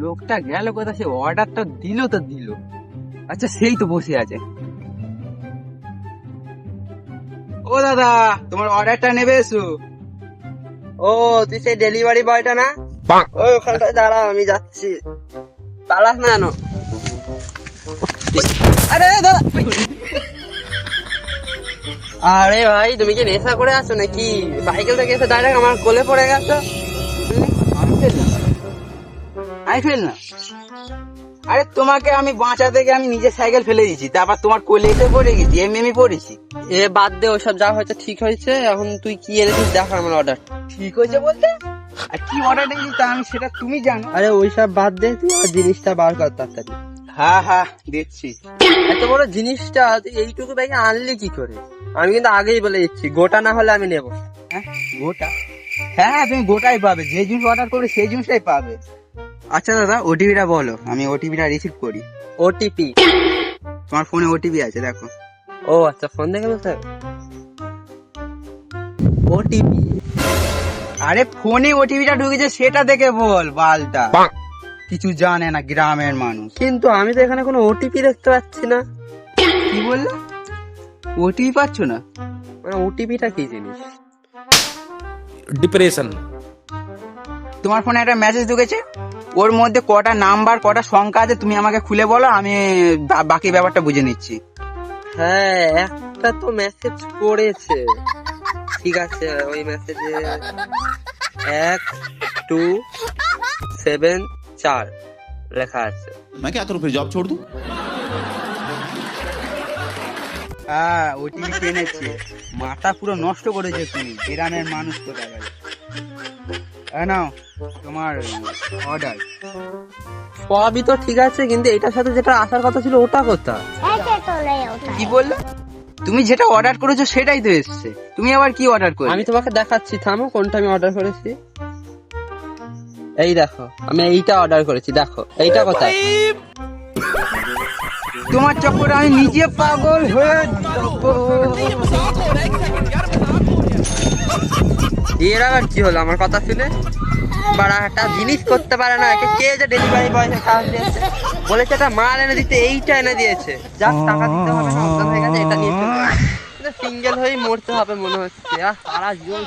লোকটা গেল কোথা, সে অর্ডারটা দিল তো দিল। আচ্ছা সেই তো বসে আছে। ও দাদা, তোমার অর্ডারটা নেবে এসো। ও তুই সেই ডেলিভারি বয়টা না? ওই ওখানটায় দাঁড়া, আমি যাচ্ছি। পালাস না কেন? আরে দাদা, আরে ভাই, তুমি কি নেশা করে আসো নাকি? সাইকেল থেকে এসে ডাইরেক্ট আমার কোলে পড়ে গেছো। আমি ফেল না। আরে তোমাকে আমি বাঁচা থেকে আমি নিজে সাইকেল ফেলে দিয়েছি, তারপর তোমার কোলে এসে পড়ে গেছি, এমনি পড়েছি। এ বাদ দে, ওসব যা হয়েছে ঠিক হয়েছে। এখন তুই কি এনেছিস দেখা আমার অর্ডার। ঠিক হয়েছে বলতে? আর কি অর্ডার দিয়েছি তা আমি সেটা তুমি জানো। আরে ওইসব বাদ দে, তুই আর জিনিসটা বার কর তাড়াতাড়ি। হ্যাঁ হ্যাঁ দিচ্ছি। এত বড় জিনিসটা তুই এইটুকু ব্যাগে আনলি কি করে? আমি কিন্তু আগেই বলে দিচ্ছি, গোটা না হলে আমি নেবো। হ্যাঁ গোটা? হ্যাঁ হ্যাঁ, তুমি গোটাই পাবে, যে জিনিস অর্ডার করবে সেই জিনিসটাই পাবে। আচ্ছা দাদা, ওটিপিটা বলো, আমি ওটিপিটা রিসিভ করি। ওটিপি? তোমার ফোনে ওটিপি আছে, দেখো। ও আচ্ছা, ফোন দেখে বলতে হবে। ওটিপি? আরে ফোনে ওটিপিটা ঢুকেছে সেটা দেখে বল, বালটা কিছু জানে না গ্রামের মানুষ। কিন্তু আমি তো এখানে কোনো ওটিপি দেখতে পাচ্ছি না। কি বললে? ওটিপি পাচ্ছ না? মানে ওটিপিটা কি জিনিস? डिप्रेशन। তোমার ফোনে একটা মেসেজ ঢুকেছে, ওর মধ্যে কটা নাম্বার কটা সংখ্যা আছে তুমি আমাকে খুলে বলো, আমি বাকি ব্যাপারটা বুঝে নিচ্ছি। হ্যাঁ, একটা তো মেসেজ করেছে। ঠিক আছে, ওই মেসেজে 1274 লেখা আছে। मैं क्या करूं फिर, जॉब छोड़ दूं? হ্যাঁ ওটিপি কিনেছি, মাথা পুরো নষ্ট করেছে তুমি, গ্রামের মানুষ কোথায় গেল। নাও তোমার অর্ডার। সবই তো ঠিক আছে, কিন্তু এটার সাথে যেটা আসার কথা ছিল ওটা কোথায়? কি বললে? তুমি যেটা অর্ডার করেছো সেটাই তো এসছে, তুমি আবার কি অর্ডার করলে? আমি তোমাকে দেখাচ্ছি, থামো কোনটা আমি অর্ডার করেছি। এই দেখো, আমি এইটা অর্ডার করেছি, দেখো এইটা কোথায়? তোমার চক্করে আমি নিজে পাগল হয়ে যাবো। এর আবার কি হলো আমার কথা শুনে? বাড়া একটা জিনিস করতে পারে না, একে কে যে ডেলিভারি বয় কাজ দিয়েছে, বলেছে একটা মাল এনে দিতে, এইটা এনে দিয়েছে। যাক, টাকা দিতে হবে না, অজ্ঞান হয়ে গেছে, এটা নিয়ে চলে সিঙ্গেল হয়েই মরতে হবে মনে হচ্ছে। আর সারা জীবন